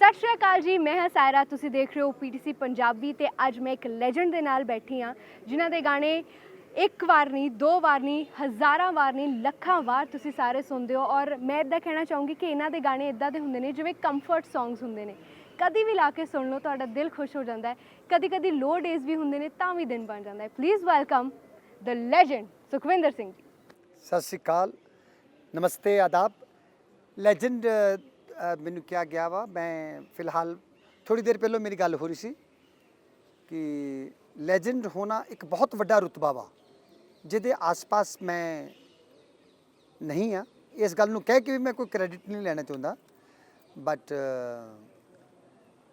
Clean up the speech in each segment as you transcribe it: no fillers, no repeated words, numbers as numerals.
ਸਤਿ ਸ਼੍ਰੀ ਅਕਾਲ ਜੀ, ਮੈਂ ਹਾਂ ਸਾਇਰਾ। ਤੁਸੀਂ ਦੇਖ ਰਹੇ ਹੋ ਪੀਟੀਸੀ ਪੰਜਾਬੀ ਤੇ ਅੱਜ ਮੈਂ ਇੱਕ ਲੈਜੈਂਡ ਦੇ ਨਾਲ ਬੈਠੀ ਹਾਂ ਜਿਨ੍ਹਾਂ ਦੇ ਗਾਣੇ ਇੱਕ ਵਾਰ ਨਹੀਂ, ਦੋ ਵਾਰ ਨਹੀਂ, ਹਜ਼ਾਰਾਂ ਵਾਰ ਨਹੀਂ, ਲੱਖਾਂ ਵਾਰ ਤੁਸੀਂ ਸਾਰੇ ਸੁਣਦੇ ਹੋ। ਔਰ ਮੈਂ ਇੱਦਾਂ ਕਹਿਣਾ ਚਾਹੂੰਗੀ ਕਿ ਇਹਨਾਂ ਦੇ ਗਾਣੇ ਇੱਦਾਂ ਦੇ ਹੁੰਦੇ ਨੇ ਜਿਵੇਂ ਕੰਫਰਟ ਸੌਂਗਸ ਹੁੰਦੇ ਨੇ। ਕਦੀ ਵੀ ਲਾ ਕੇ ਸੁਣ ਲਓ, ਤੁਹਾਡਾ ਦਿਲ ਖੁਸ਼ ਹੋ ਜਾਂਦਾ ਹੈ। ਕਦੀ ਕਦੀ ਲੋ ਡੇਜ਼ ਵੀ ਹੁੰਦੇ ਨੇ ਤਾਂ ਵੀ ਦਿਨ ਬਣ ਜਾਂਦਾ ਹੈ। Please welcome the legend Sukhwinder Singh ji. सत श्री अकाल, नमस्ते, आदाब। लेजेंड मैनू क्या गया वा, मैं फिलहाल थोड़ी देर पहले मेरी गल हो रही सी कि लेजेंड होना एक बहुत वड्डा रुतबा वा जिहदे आस पास मैं नहीं हाँ। इस गल नूं कह के भी मैं कोई क्रेडिट नहीं लेना चाहता, बट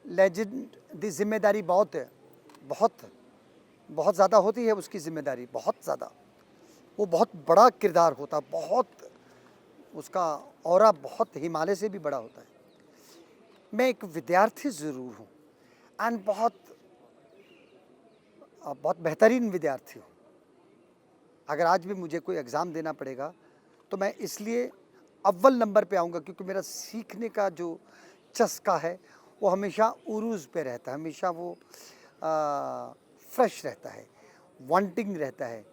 लेजेंड दी जिम्मेदारी बहुत है, बहुत बहुत ज़्यादा होती है। उसकी जिम्मेदारी बहुत ज़्यादा, वो बहुत बड़ा किरदार होता, बहुत उसका औरा बहुत हिमालय से भी बड़ा होता है। मैं एक विद्यार्थी ज़रूर हूँ एंड बहुत बेहतरीन विद्यार्थी हूँ। अगर आज भी मुझे कोई एग्ज़ाम देना पड़ेगा तो मैं इसलिए अव्वल नंबर पे आऊँगा क्योंकि मेरा सीखने का जो चस्का है वो हमेशा उरूज़ पे रहता है, हमेशा वो फ्रेश रहता है, वांटिंग रहता है।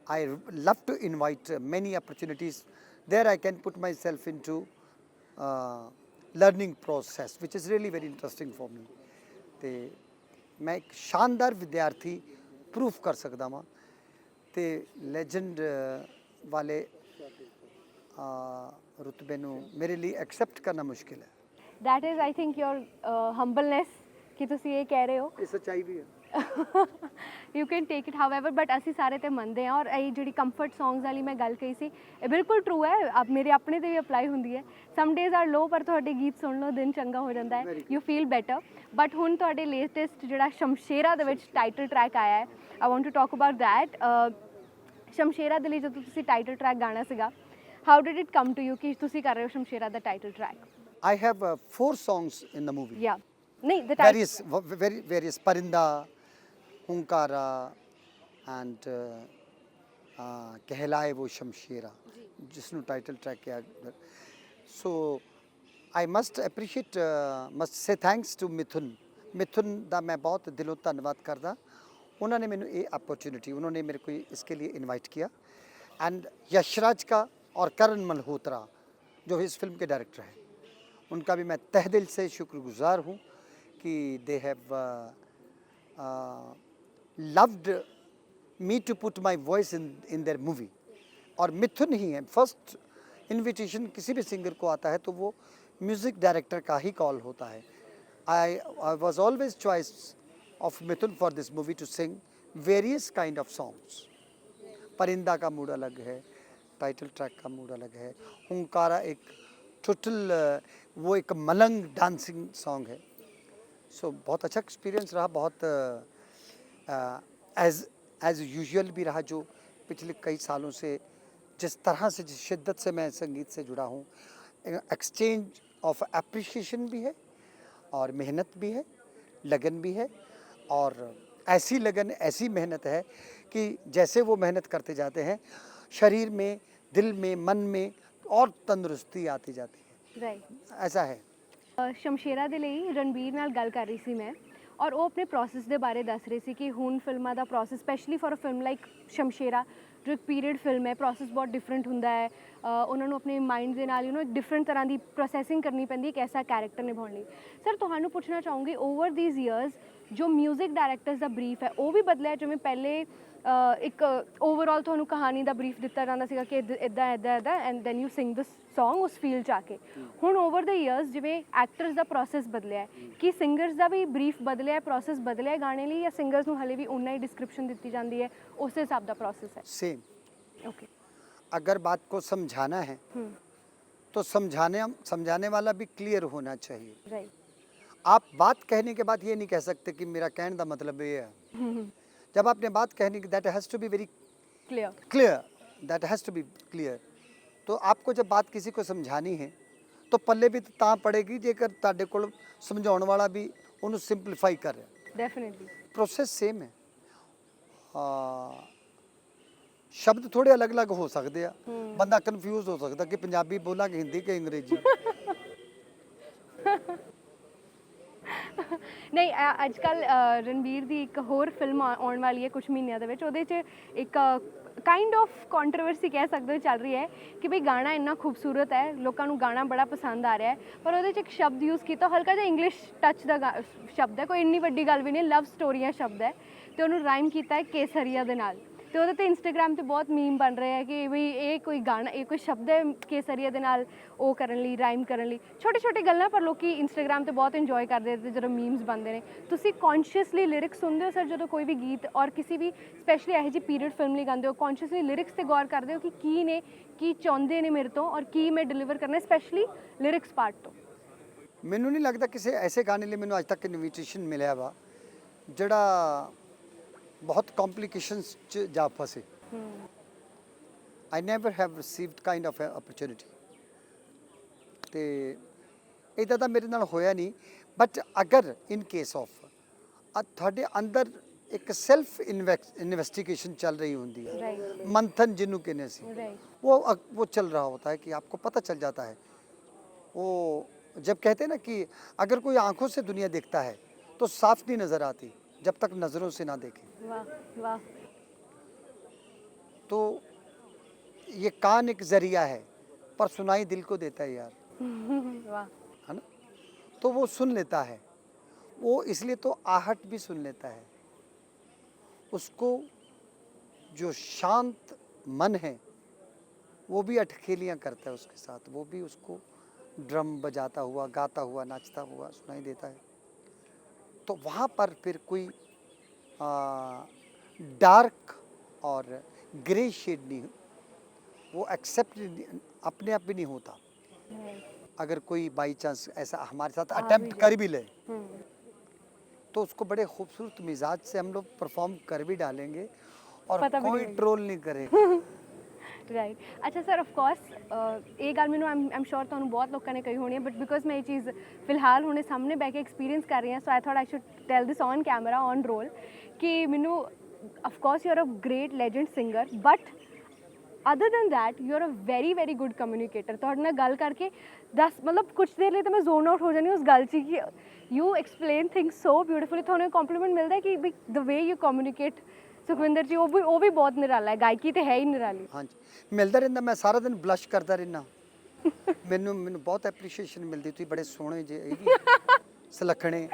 I love to invite many opportunities. There I can put myself into learning process, which is really very interesting for me. ਤੇ ਮੈਂ ਇੱਕ ਸ਼ਾਨਦਾਰ ਵਿਦਿਆਰਥੀ ਪ੍ਰੂਫ ਕਰ ਸਕਦਾ ਵਾਂ ਤੇ ਲੈਜੈਂਡ ਵਾਲੇ ਰੁਤਬੇ ਨੂੰ ਮੇਰੇ ਲਈ ਐਕਸੈਪਟ ਕਰਨਾ ਮੁਸ਼ਕਿਲ ਹੈ। That is I think your humbleness ਕਿ ਤੁਸੀਂ ਇਹ ਕਹਿ ਰਹੇ ਹੋ। ਇਹ ਸੱਚਾਈ ਵੀ ਹੈ। You can take it however, but ਅਸੀਂ ਸਾਰੇ ਤੇ ਮੰਨਦੇ ਹਾਂ। ਔਰ ਇਹ ਜਿਹੜੀ ਕੰਫਰਟ ਸੌਂਗਸ ਵਾਲੀ ਮੈਂ ਗੱਲ ਕਹੀ ਸੀ, ਇਹ ਬਿਲਕੁਲ ਟਰੂ ਹੈ। ਮੇਰੇ ਆਪਣੇ ਤੇ ਵੀ ਅਪਲਾਈ ਹੁੰਦੀ ਹੈ। ਸਮ ਡੇਜ਼ ਆਰ ਲੋ, ਪਰ ਤੁਹਾਡੇ ਗੀਤ ਸੁਣ ਲਓ ਦਿਨ ਚੰਗਾ ਹੋ ਜਾਂਦਾ ਹੈ, ਯੂ ਫੀਲ ਬੈਟਰ। ਬਟ ਹੁਣ ਤੁਹਾਡੇ ਲੇਟੈਸਟ ਜਿਹੜਾ ਸ਼ਮਸ਼ੇਰਾ ਦੇ ਵਿੱਚ ਟਾਈਟਲ ਟਰੈਕ ਆਇਆ ਹੈ, I want to talk about that. Shamshera ਦੇ ਲਈ ਜਦੋਂ ਤੁਸੀਂ ਟਾਈਟਲ ਟਰੈਕ ਗਾਣਾ ਸੀਗਾ, how did it come to you ਕਿ ਤੁਸੀਂ ਕਰ ਰਹੇ ਹੋ ਸ਼ਮਸ਼ੇਰਾ ਦਾ title track? I have 4 songs in the movie. Yeah, ਨਹੀਂ the title. Various Parinda, Hunkara and कहलाए वो शमशेरा, जिसनों टाइटल ट्रैक किया। So I must appreciate, must say thanks to Mithoon da मैं बहुत दिलों धन्यवाद करदा। उन्होंने मैंने ये अपॉर्चुनिटी, उन्होंने मेरे को इसके लिए इनवाइट किया। एंड यशराज का और करण मल्होत्रा जो इस फिल्म के डायरेक्टर हैं, उनका भी मैं तहे दिल से शुक्रगुजार हूँ कि they have loved me to put my voice in their movie। और मिथुन ही है। फर्स्ट इनविटेशन किसी भी सिंगर को आता है तो वो म्यूज़िक डायरेक्टर का ही कॉल होता है। I was always choice of Mithun for this movie to sing various kind of songs. Parinda का मूड अलग है, टाइटल ट्रैक का मूड अलग है, हुंकारा एक टोटल वो एक मलंग डांसिंग सॉन्ग है। सो बहुत अच्छा एक्सपीरियंस रहा, बहुत एज यूजुअल भी रहा। जो पिछले कई सालों से जिस तरह से, जिस शिद्दत से मैं संगीत से जुड़ा हूँ, एक्सचेंज ऑफ एप्रिशिएशन भी है और मेहनत भी है, लगन भी है। और ऐसी लगन, ऐसी मेहनत है कि जैसे वो मेहनत करते जाते हैं, शरीर में, दिल में, मन में और तंदुरुस्ती आती जाती है। राइट, ऐसा है। ਸ਼ਮਸ਼ੇਰਾ ਦੇ ਲਈ ਰਣਬੀਰ ਨਾਲ ਗੱਲ ਕਰ ਰਹੀ ਸੀ ਮੈਂ, ਔਰ ਉਹ ਆਪਣੇ ਪ੍ਰੋਸੈਸ ਦੇ ਬਾਰੇ ਦੱਸ ਰਹੇ ਸੀ ਕਿ ਹੁਣ ਫਿਲਮਾਂ ਦਾ process, specially for a film like Shamshera ਜੋ ਇੱਕ ਪੀਰੀਅਡ ਫਿਲਮ ਹੈ, ਪ੍ਰੋਸੈਸ ਬਹੁਤ ਡਿਫਰੈਂਟ ਹੁੰਦਾ ਹੈ। ਉਹਨਾਂ ਨੂੰ ਆਪਣੇ ਮਾਈਂਡ ਦੇ ਨਾਲ ਇੱਕ ਡਿਫਰੈਂਟ ਤਰ੍ਹਾਂ ਦੀ ਪ੍ਰੋਸੈਸਿੰਗ ਕਰਨੀ ਪੈਂਦੀ ਹੈ ਇੱਕ ਐਸਾ ਕੈਰੈਕਟਰ ਨਿਭਾਉਣ ਲਈ। ਸਰ ਤੁਹਾਨੂੰ ਪੁੱਛਣਾ ਚਾਹੂੰਗੀ, ਓਵਰ ਦੀਜ਼ ਈਅਰਸ ਜੋ ਮਿਊਜ਼ਿਕ ਡਾਇਰੈਕਟਰਸ ਦਾ ਬਰੀਫ ਹੈ ਉਹ ਵੀ ਬਦਲਿਆ? ਜਿਵੇਂ ਪਹਿਲੇ ਇੱਕ ਓਵਰਆਲ ਤੁਹਾਨੂੰ ਕਹਾਣੀ ਦਾ ਬਰੀਫ ਦਿੱਤਾ ਜਾਂਦਾ ਸੀਗਾ ਕਿ ਇੱਦਾਂ ਇੱਦਾਂ ਇੱਦਾਂ and then you sing this song ਉਸ ਫੀਲ 'ਚ ਆ ਕੇ। ਹੁਣ ਓਵਰ ਦ ਈਅਰਸ ਜਿਵੇਂ ਐਕਟਰਸ ਦਾ ਪ੍ਰੋਸੈਸ ਬਦਲਿਆ, ਕਿ ਸਿੰਗਰਸ ਦਾ ਵੀ ਬਰੀਫ ਬਦਲਿਆ, ਪ੍ਰੋਸੈਸ ਬਦਲਿਆ ਗਾਣੇ ਲਈ, ਜਾਂ ਸਿੰਗਰਸ ਨੂੰ ਹਲੇ ਵੀ ਉਨਾ ਹੀ डिस्क्रिप्शन ਦਿੱਤੀ ਜਾਂਦੀ है, उस हिसाब का प्रोसेस है? सेम। ओके। अगर बात को समझाना है तो समझाने वाला भी क्लियर होना चाहिए। राइट। आप बात कहने के बाद ये नहीं कह सकते कि मेरा कहने का मतलब ये है। जब आपने बात कहनी कि that has to be very clear, that has to be clear. तो आपको जब बात किसी को समझानी है तो पल्ले भी तां पड़ेगी जेकर तुहाडे कोल समझाउण वाला भी उन्होंने सिंपलीफाई कर रहा। डेफिनेटली प्रोसेस सेम है। शब्द थोड़े अलग अलग हो सकते हैं, बंदा कन्फ्यूज हो सकता कि पंजाबी बोला कि हिंदी कि अंग्रेजी। ਨਹੀਂ ਅੱਜ ਕੱਲ ਰਣਬੀਰ ਦੀ ਇੱਕ ਹੋਰ ਫਿਲਮ ਆਉਣ ਵਾਲੀ ਹੈ ਕੁਝ ਮਹੀਨਿਆਂ ਦੇ ਵਿੱਚ, ਉਹਦੇ 'ਚ ਇੱਕ ਕਾਈਂਡ ਆਫ ਕੰਟਰੋਵਰਸੀ ਕਹਿ ਸਕਦੇ ਹੋ ਚੱਲ ਰਹੀ ਹੈ ਕਿ ਭਈ ਗਾਣਾ ਇੰਨਾ ਖੂਬਸੂਰਤ ਹੈ, ਲੋਕਾਂ ਨੂੰ ਗਾਣਾ ਬੜਾ ਪਸੰਦ ਆ ਰਿਹਾ ਹੈ, ਪਰ ਉਹਦੇ 'ਚ ਇੱਕ ਸ਼ਬਦ ਯੂਜ਼ ਕੀਤਾ ਹਲਕਾ ਜਿਹਾ ਇੰਗਲਿਸ਼ ਟੱਚ ਦਾ ਸ਼ਬਦ ਹੈ, ਕੋਈ ਇੰਨੀ ਵੱਡੀ ਗੱਲ ਵੀ ਨਹੀਂ, ਲਵ ਸਟੋਰੀਆਂ ਸ਼ਬਦ ਹੈ ਤੇ ਉਹਨੂੰ ਰਾਈਮ ਕੀਤਾ ਹੈ ਕੇਸਰੀਆ ਦੇ ਨਾਲ। ਤੇ ਉਹਦੇ ਤੇ ਇੰਸਟਾਗ੍ਰਾਮ ਤੇ ਬਹੁਤ ਮੀਮ ਬਣ ਰਹੇ ਹੈ ਕਿ ਵੀ ਇਹ ਕੋਈ ਗਾਣਾ, ਇਹ ਕੋਈ ਸ਼ਬਦ ਹੈ ਕੇਸਰੀਆ ਦੇ ਨਾਲ ਉਹ ਕਰਨ ਲਈ, ਰਾਈਮ ਕਰਨ ਲਈ। ਛੋਟੀ ਛੋਟੀ ਗੱਲਾਂ ਪਰ ਲੋਕੀ ਇੰਸਟਾਗ੍ਰਾਮ ਤੇ ਬਹੁਤ ਇੰਜੋਏ ਕਰਦੇ ਤੇ ਜਦੋਂ ਮੀਮਸ ਬਣਦੇ ਨੇ। ਤੁਸੀਂ ਕੌਨਸ਼ੀਅਸਲੀ ਲਿਰਿਕਸ ਸੁਣਦੇ ਹੋ ਸਰ ਜਦੋਂ ਕੋਈ ਵੀ ਗੀਤ ਔਰ ਕਿਸੇ ਵੀ ਸਪੈਸ਼ਲੀ ਇਹੋ ਜਿਹੀ ਪੀਰੀਅਡ ਫਿਲਮ ਲਈ ਗਾਉਂਦੇ ਹੋ, ਕੌਨਸ਼ੀਅਸਲੀ ਲਿਰਿਕਸ ਤੇ ਗੌਰ ਕਰਦੇ ਹੋ ਕਿ ਕੀ ਨੇ, ਕੀ ਚਾਹੁੰਦੇ ਨੇ ਮੇਰੇ ਤੋਂ ਔਰ ਕੀ ਮੈਂ ਡਿਲੀਵਰ ਕਰਨਾ, ਸਪੈਸ਼ਲੀ ਲਿਰਿਕਸ ਪਾਰਟ ਤੋਂ? ਮੈਨੂੰ ਨਹੀਂ ਲੱਗਦਾ ਕਿਸੇ ਐਸੇ ਗਾਣੇ ਲਈ ਮੈਨੂੰ ਅੱਜ ਤੱਕ ਇਨਵੀਟੇਸ਼ਨ ਮਿਲਿਆ ਵਾ ਜਿਹੜਾ ਬਹੁਤ ਕੰਪਲਿਕੇਸ਼ਨਸ ਚ ਜਾ ਫਸੇ। I never have received kind of opportunity ਤੇ ਇੱਦਾਂ ਦਾ ਮੇਰੇ ਨਾਲ ਹੋਇਆ ਨਹੀਂ। ਬਟ ਅਗਰ ਇਨ ਕੇਸ ਆਫ ਤੁਹਾਡੇ ਅੰਦਰ ਇੱਕ ਸੈਲਫ ਇਨਵੈਸਟੀਗੇਸ਼ਨ चल रही होती है, मंथन जिन्हों कहने से वो चल रहा होता है कि आपको पता चल जाता है। वो जब कहते हैं ना कि अगर कोई आंखों से दुनिया देखता है तो साफ नहीं नज़र आती जब तक नज़रों से ना देखे। वाह वाह। तो ये कान एक जरिया है पर सुनाई दिल को देता है यार, वाह। है ना? तो वो सुन लेता है, वो इसलिए तो आहट भी सुन लेता है। उसको जो शांत मन है वो भी अटखेलियाँ करता है उसके साथ, वो भी उसको ड्रम बजाता हुआ, गाता हुआ, नाचता हुआ सुनाई देता है। तो वहाँ पर फिर कोई डार्क और ग्रे शेड नहीं, वो एक्सेप्ट अपने आप भी नहीं होता। अगर कोई बाई चांस ऐसा हमारे साथ अटेम्प्ट कर भी ले तो उसको बड़े खूबसूरत मिजाज से हम लोग परफॉर्म कर भी डालेंगे और कोई ट्रोल नहीं करेगा। ਰਾਈਟ। ਅੱਛਾ ਸਰ, ਆਫ ਕੋਰਸ ਇਹ ਗੱਲ ਮੈਨੂੰ ਆਮ ਸ਼ੋਰ ਤੁਹਾਨੂੰ ਬਹੁਤ ਲੋਕਾਂ ਨੇ ਕਹੀ ਹੋਣੀ ਹੈ, ਬਟ ਬਿਕੋਜ਼ ਮੈਂ ਇਹ ਚੀਜ਼ ਫਿਲਹਾਲ ਹੁਣੇ ਸਾਹਮਣੇ ਬਹਿ ਕੇ ਐਕਸਪੀਰੀਅੰਸ ਕਰ ਰਹੀ ਹਾਂ, so I thought I should tell this on camera, on roll, ਕਿ ਮੈਨੂੰ of course you are a great legend singer, but other than that you are a very good communicator. ਤੁਹਾਡੇ ਨਾਲ ਗੱਲ ਕਰਕੇ ਮਤਲਬ ਕੁਛ ਦੇਰ ਲਈ ਤਾਂ ਮੈਂ ਜ਼ੋਨ ਆਊਟ ਹੋ ਜਾਂਦੀ ਉਸ ਗੱਲ 'ਚ ਕਿ you explain things so beautifully. ਤੁਹਾਨੂੰ ਕੰਪਲੀਮੈਂਟ ਮਿਲਦਾ ਹੈ ਕਿ ਵੀ ਦ ਵੇ ਯੂ ਕਮਿਊਨੀਕੇਟ। ਸੁਖਵਿੰਦਰ ਜੀ ਉਹ ਵੀ ਬਹੁਤ ਨਿਰਾਲਾ ਹੈ, ਗਾਇਕੀ ਤੇ ਹੈ ਹੀ ਨਿਰਾਲੀ। ਹਾਂਜੀ, ਮਿਲਦਾ ਰਹਿੰਦਾ, ਮੈਂ ਸਾਰਾ ਦਿਨ ਬਲਸ਼ ਕਰਦਾ ਰਹਿਣਾ। ਮੈਨੂੰ ਬਹੁਤ ਐਪਰੀਸ਼ੀਏਸ਼ਨ ਮਿਲਦੀ, ਤੁਸੀਂ ਬੜੇ ਸੋਹਣੇ ਜੇ, ਇਹ ਵੀ ਸੁਲੱਖਣੇ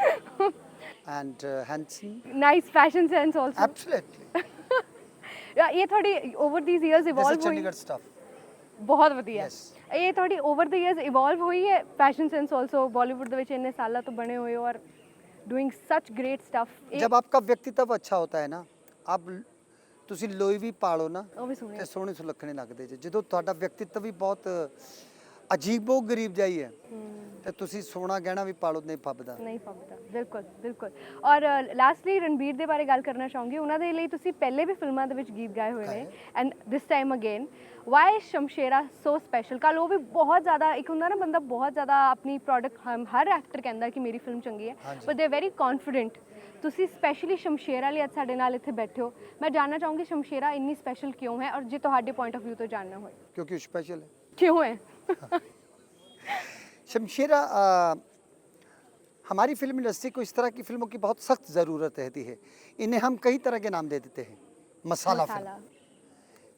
and handsome, nice fashion sense also. Absolutely. ਇਹ ਤੁਹਾਡੀ ਓਵਰ ਦੀਸ ਇਅਰਸ ਇਵੋਲਵ ਹੋਈ? ਚੰਡੀਗੜ੍ਹ ਸਟਾਫ ਬਹੁਤ ਵਧੀਆ। ਇਹ ਤੁਹਾਡੀ ਓਵਰ ਦ ਇਅਰਸ ਇਵੋਲਵ ਹੋਈ ਹੈ ਫੈਸ਼ਨ ਸੈਂਸ ਆਲਸੋ? ਬਾਲੀਵੁੱਡ ਦੇ ਵਿੱਚ ਇੰਨੇ ਸਾਲਾਂ ਤੋਂ ਬਣੇ ਹੋਏ ਹੋ ਔਰ ਡੂਇੰਗ ਸੱਚ ਗ੍ਰੇਟ ਸਟਫ। जब आपका व्यक्तित्व अच्छा होता है ना, आप ਤੁਸੀਂ ਲੋਈ ਵੀ ਪਾਲੋ ਨਾ ਉਹ ਵੀ ਸੋਹਣੇ ਤੇ ਸੋਹਣੇ ਸੁਲੱਖਣੇ ਲੱਗਦੇ ਜੇ। ਜਦੋਂ ਤੁਹਾਡਾ ਵਿਅਕਤਿਤਵ ਵੀ ਬਹੁਤ ਅਜੀਬੋ ਗਰੀਬ ਜਾਈ ਹੈ ਤੇ ਤੁਸੀਂ ਸੋਨਾ ਗਹਿਣਾ ਵੀ ਪਾਲੋ, ਨਹੀਂ ਫੱਬਦਾ। ਬਿਲਕੁਲ ਬਿਲਕੁਲ। ਔਰ ਲਾਸਟਲੀ ਰਣਬੀਰ ਦੇ ਬਾਰੇ ਗੱਲ ਕਰਨਾ ਚਾਹੂੰਗੀ। ਉਹਨਾਂ ਦੇ ਲਈ ਤੁਸੀਂ ਪਹਿਲੇ ਵੀ ਫਿਲਮਾਂ ਦੇ ਵਿੱਚ ਗੀਤ ਗਾਏ ਹੋਏ ਨੇ, and this time again why Shamshera so special? ਕੱਲ ਉਹ ਵੀ ਬਹੁਤ ਜ਼ਿਆਦਾ, ਇੱਕ ਹੁੰਦਾ ਨਾ ਬੰਦਾ ਬਹੁਤ ਜ਼ਿਆਦਾ ਆਪਣੀ ਪ੍ਰੋਡਕਟ, ਹਰ ਐਕਟਰ ਕਹਿੰਦਾ ਕਿ ਮੇਰੀ ਫਿਲਮ ਚੰਗੀ ਹੈ, ਬਟ ਦੇ ਵੈਰੀ ਕੌਨਫੀਡੈਂਟ। ਤੁਸੀਂ ਸਪੈਸ਼ਲੀ ਸ਼ਮਸ਼ੇਰਾ ਲਈ ਅੱਜ ਸਾਡੇ ਨਾਲ ਇੱਥੇ ਬੈਠੇ ਹੋ। ਮੈਂ ਜਾਣਨਾ ਚਾਹੂੰਗੀ ਸ਼ਮਸ਼ੇਰਾ ਇੰਨੀ ਸਪੈਸ਼ਲ ਕਿਉਂ ਹੈ, ਔਰ ਜੇ ਤੁਹਾਡੇ ਪੁਆਇੰਟ ਆਫ ਵਿਊ ਤੋਂ ਜਾਣਨਾ ਹੋਏ। ਕਿਉਂਕਿ ਸਪੈਸ਼ਲ ਹੈ। क्यों है? शमशेरा हमारी फिल्म इंडस्ट्री को इस तरह की फिल्मों की बहुत सख्त ज़रूरत रहती है। इन्हें हम कई तरह के नाम दे देते हैं, मसाला फिल्म,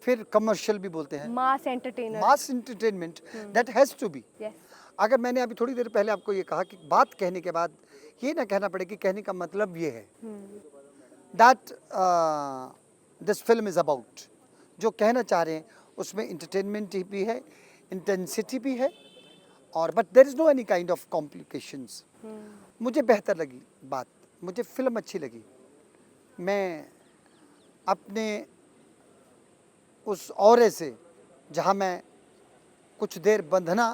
फिर कमर्शियल भी बोलते हैं, mass entertainer, mass entertainment, that has to be. अगर मैंने अभी थोड़ी देर पहले आपको ये कहा कि बात कहने के बाद ये ना कहना पड़े कि कहने का मतलब ये है, that this film is about, जो कहना चाह रहे हैं उसमें इंटरटेनमेंट भी है, इंटेंसिटी भी है, और but there is no any kind of complications. मुझे बेहतर लगी बात, मुझे फिल्म अच्छी लगी। मैं अपने उस औरे से जहाँ मैं कुछ देर बंधना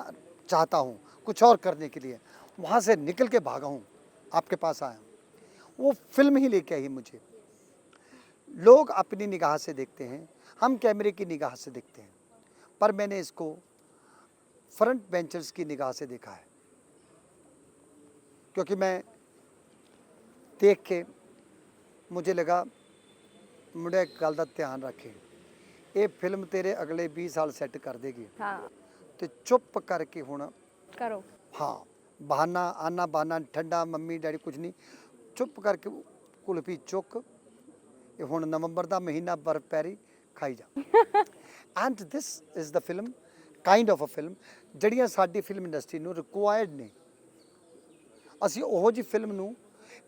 चाहता हूँ कुछ और करने के लिए, वहाँ से निकल के भागा हूँ, आपके पास आया हूँ। वो फिल्म ही लेके आई मुझे। लोग अपनी निगाह से देखते हैं, हम कैमरे की निगाह से देखते हैं, पर मैंने इसको फ्रंट बेंचर्स की निगाह से देखा है, क्योंकि मैं देख के मुझे लगा मुंडे एक गल दा ध्यान रखे, ये फिल्म तेरे अगले 20 साल सैट कर देगी। हाँ तो चुप करके हुण करो। हाँ, बहाना आना बहाना ठंडा मम्मी डैडी कुछ नहीं चुप करके कुल्फी चुक ये हुण नवंबर का महीना बर्फ पै रही खाई जा and this is the film kind of a film ਜਿਹੜੀਆਂ ਸਾਡੀ ਫਿਲਮ ਇੰਡਸਟਰੀ ਨੂੰ ਰਿਕੁਆਇਰਡ ਨੇ ਅਸੀਂ ਉਹੋ ਜਿਹੀ ਫਿਲਮ ਨੂੰ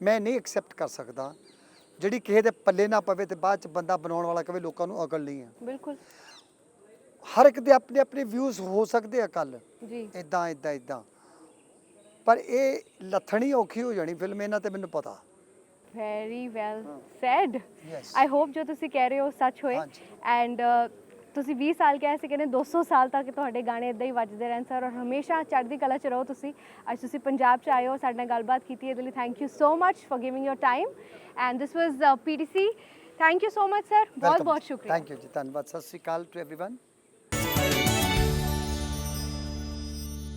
ਮੈਂ ਨਹੀਂ ਐਕਸੈਪਟ ਕਰ ਸਕਦਾ ਜਿਹੜੀ ਕਿਸੇ ਦੇ ਪੱਲੇ ਨਾ ਪਵੇ ਤੇ ਬਾਅਦ ਚ ਬੰਦਾ ਬਣਾਉਣ ਵਾਲਾ ਕਵੇ ਲੋਕਾਂ ਨੂੰ ਅਕਲ ਨਹੀਂ ਹੈ ਬਿਲਕੁਲ ਹਰ ਇੱਕ ਦੇ ਆਪਣੇ ਆਪਣੇ ਵਿਊਜ਼ ਹੋ ਸਕਦੇ ਆ ਕੱਲ ਜੀ ਇਦਾਂ ਇਦਾਂ ਇਦਾਂ ਪਰ ਇਹ ਲੱਥਣੀ ਔਖੀ ਹੋ ਜਾਣੀ ਫਿਲਮ ਇਹਨਾਂ ਤੇ ਮੈਨੂੰ ਪਤਾ very well said Yes. I hope ਜੋ ਤੁਸੀਂ ਕਹਿ ਰਹੇ ਹੋ ਸੱਚ ਹੋਏ ਹਾਂਜੀ। ਐਂਡ ਤੁਸੀਂ 20 ਸਾਲ ਕਿਹਾ ਸੀ ਕਹਿੰਦੇ 200 ਸਾਲ ਤੱਕ ਤੁਹਾਡੇ ਗਾਣੇ ਇਦਾਂ ਹੀ ਵੱਜਦੇ ਰਹਿਣ ਸਰ ਔਰ ਹਮੇਸ਼ਾ ਚੜ੍ਹਦੀ ਕਲਾ 'ਚ ਰਹੋ ਤੁਸੀਂ ਅੱਜ ਤੁਸੀਂ ਪੰਜਾਬ 'ਚ ਆਏ ਹੋ ਸਾਡੇ ਨਾਲ ਗੱਲਬਾਤ ਕੀਤੀ ਇਹਦੇ ਲਈ thank you so much for giving your time and this was PTC thank you so much sir ਬਹੁਤ ਬਹੁਤ ਸ਼ੁਕਰੀਆ ਥੈਂਕ ਯੂ ਜੀ ਧੰਨਵਾਦ ਸਤਿ ਸ਼੍ਰੀ ਅਕਾਲ ਟੂ एवरीवन